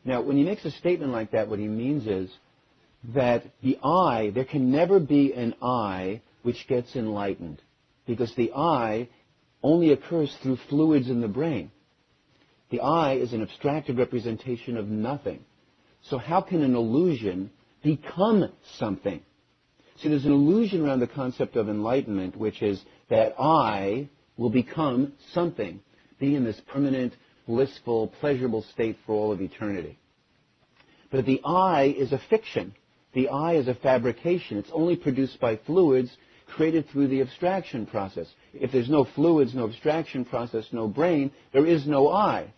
Now, when he makes a statement like that, what he means is that the I, there can never be an I which gets enlightened, because the I only occurs through fluids in the brain. The I is an abstracted representation of nothing. So how can an illusion become something? See, there's an illusion around the concept of enlightenment, which is that I will become something, be in this permanent, blissful, pleasurable state for all of eternity. But the I is a fiction. The I is a fabrication. It's only produced by fluids created through the abstraction process. If there's no fluids, no abstraction process, no brain, there is no I.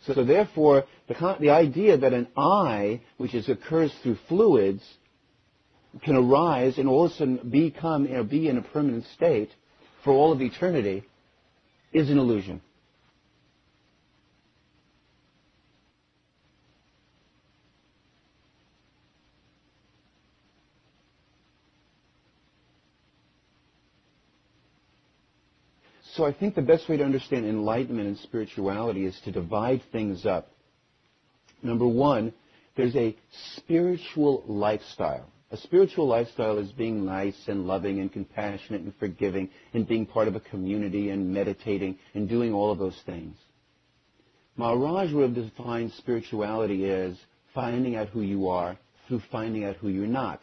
So therefore, the idea that an I, which occurs through fluids, can arise and all of a sudden be in a permanent state for all of eternity is an illusion. So I think the best way to understand enlightenment and spirituality is to divide things up. Number one, there's a spiritual lifestyle. A spiritual lifestyle is being nice and loving and compassionate and forgiving and being part of a community and meditating and doing all of those things. Maharaj would have defined spirituality as finding out who you are through finding out who you're not.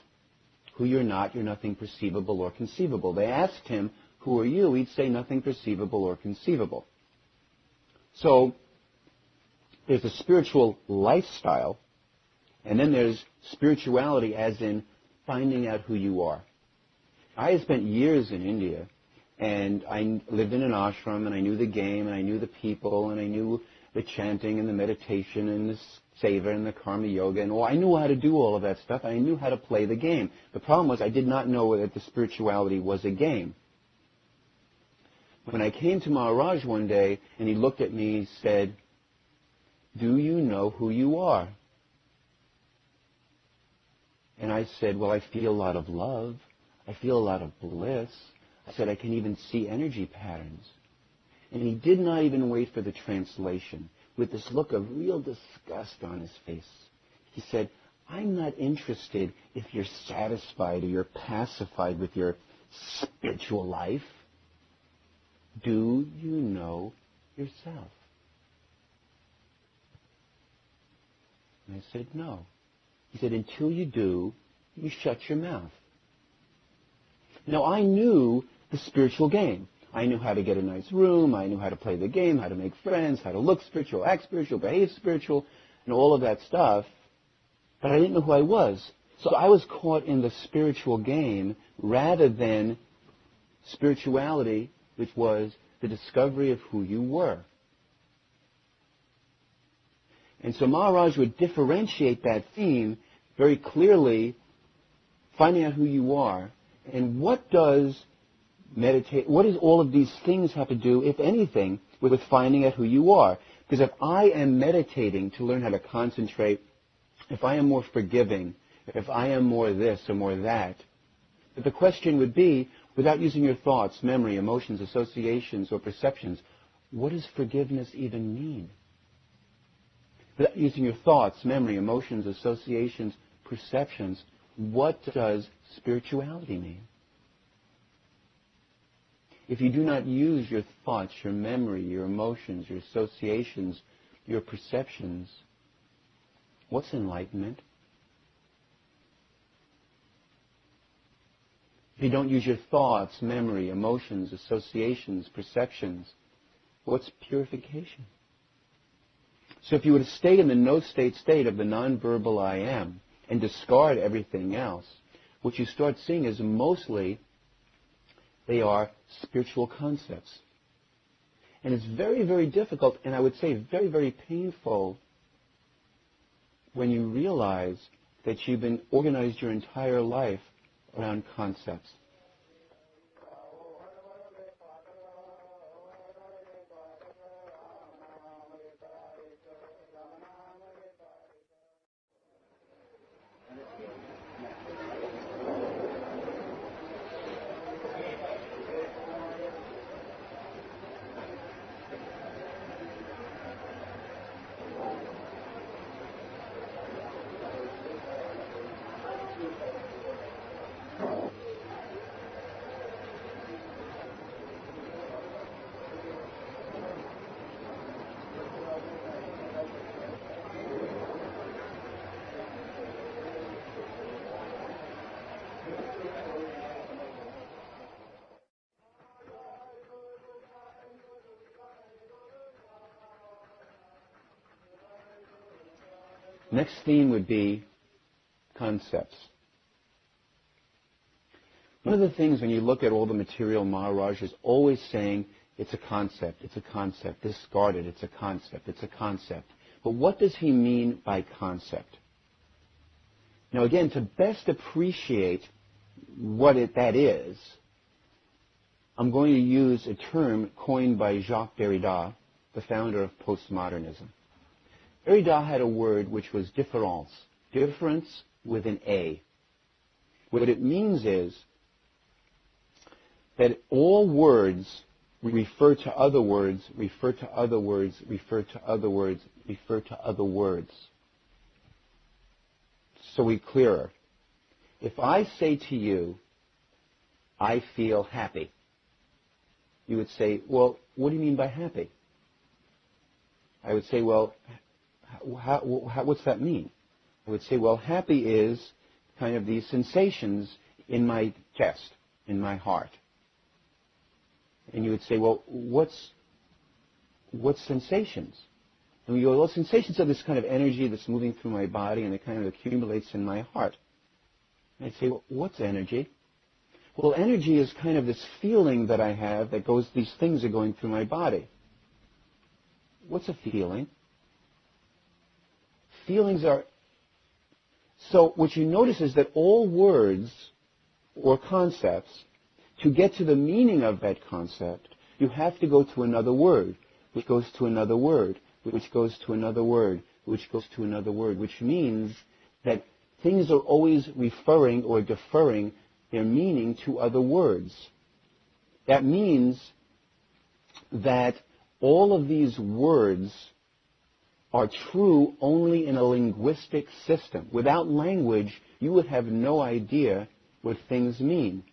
Who you're not, you're nothing perceivable or conceivable. They asked him, who are you? He'd say nothing perceivable or conceivable. So there's a spiritual lifestyle, and then there's spirituality as in finding out who you are. I had spent years in India, and I lived in an ashram, and I knew the game, and I knew the people, and I knew the chanting and the meditation and the seva and the karma yoga, and I knew how to do all of that stuff. I knew how to play the game. The problem was I did not know that the spirituality was a game. When I came to Maharaj one day, and he looked at me, he said, "Do you know who you are?" And I said, "Well, I feel a lot of love. I feel a lot of bliss." I said, "I can even see energy patterns." And he did not even wait for the translation. With this look of real disgust on his face, he said, "I'm not interested if you're satisfied or you're pacified with your spiritual life. Do you know yourself?" And I said, "No." He said, "Until you do, you shut your mouth." Now, I knew the spiritual game. I knew how to get a nice room. I knew how to play the game, how to make friends, how to look spiritual, act spiritual, behave spiritual, and all of that stuff. But I didn't know who I was. So I was caught in the spiritual game rather than spirituality, which was the discovery of who you were. And so Maharaj would differentiate that theme very clearly, finding out who you are. And what does all of these things have to do, if anything, with finding out who you are? Because if I am meditating to learn how to concentrate, if I am more forgiving, if I am more this or more that, but the question would be, without using your thoughts, memory, emotions, associations, or perceptions, what does forgiveness even mean? Without using your thoughts, memory, emotions, associations, perceptions, what does spirituality mean? If you do not use your thoughts, your memory, your emotions, your associations, your perceptions, what's enlightenment? If you don't use your thoughts, memory, emotions, associations, perceptions, what's purification? So if you were to stay in the no-state state of the non-verbal I am and discard everything else, what you start seeing is mostly they are spiritual concepts. And it's very, very difficult, and I would say very, very painful when you realize that you've been organized your entire life around concepts. Next theme would be concepts. One of the things when you look at all the material, Maharaj is always saying, it's a concept, it's a concept, discard it, it's a concept, it's a concept. But what does he mean by concept? Now again, to best appreciate what that is, I'm going to use a term coined by Jacques Derrida, the founder of postmodernism. Derrida had a word which was différence, difference with an A. What it means is that all words refer to other words, refer to other words, refer to other words, refer to other words. So we're clearer. If I say to you, I feel happy, you would say, well, what do you mean by happy? I would say, well, what's that mean? I would say, well, happy is kind of these sensations in my chest, in my heart. And you would say, well, what's sensations? And you go, well, sensations are this kind of energy that's moving through my body and it kind of accumulates in my heart. And I'd say, well, what's energy? Well, energy is kind of this feeling that I have that goes, these things are going through my body. What's a feeling? Feelings are... So what you notice is that all words or concepts, to get to the meaning of that concept, you have to go to another word, which goes to another word, which goes to another word, which goes to another word, which means that things are always referring or deferring their meaning to other words. That means that all of these words are true only in a linguistic system. Without language, you would have no idea what things mean.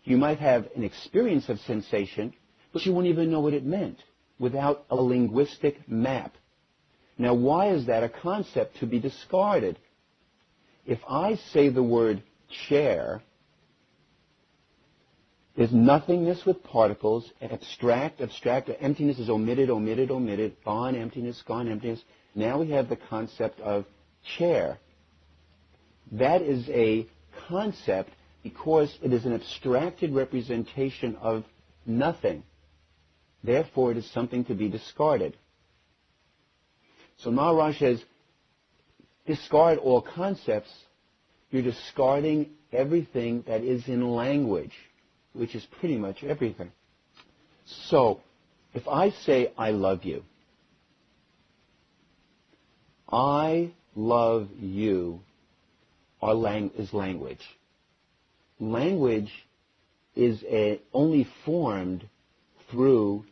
You might have an experience of sensation, but you wouldn't even know what it meant without a linguistic map. Now, why is that a concept to be discarded? If I say the word chair, there's nothingness with particles, abstract, emptiness is omitted, gone emptiness. Now we have the concept of chair. That is a concept because it is an abstracted representation of nothing. Therefore, it is something to be discarded. So Maharaj says, discard all concepts. You're discarding everything that is in language, which is pretty much everything. So, if I say, I love you, I love you is language. Language is only formed through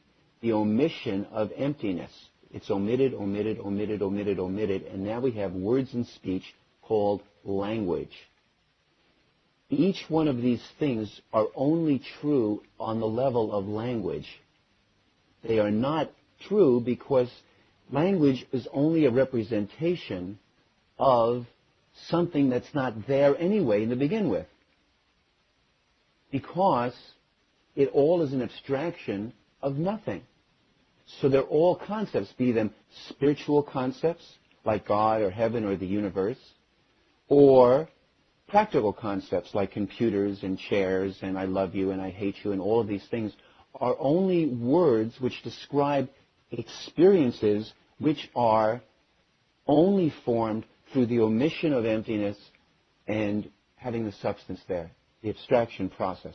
the omission of emptiness. It's omitted, and now we have words in speech called language. Each one of these things are only true on the level of language. They are not true because language is only a representation of something that's not there anyway to begin with. Because it all is an abstraction of nothing. So they're all concepts, be them spiritual concepts, like God or heaven or the universe, or practical concepts like computers and chairs and I love you and I hate you, and all of these things are only words which describe experiences which are only formed through the omission of emptiness and having the substance there, the abstraction process.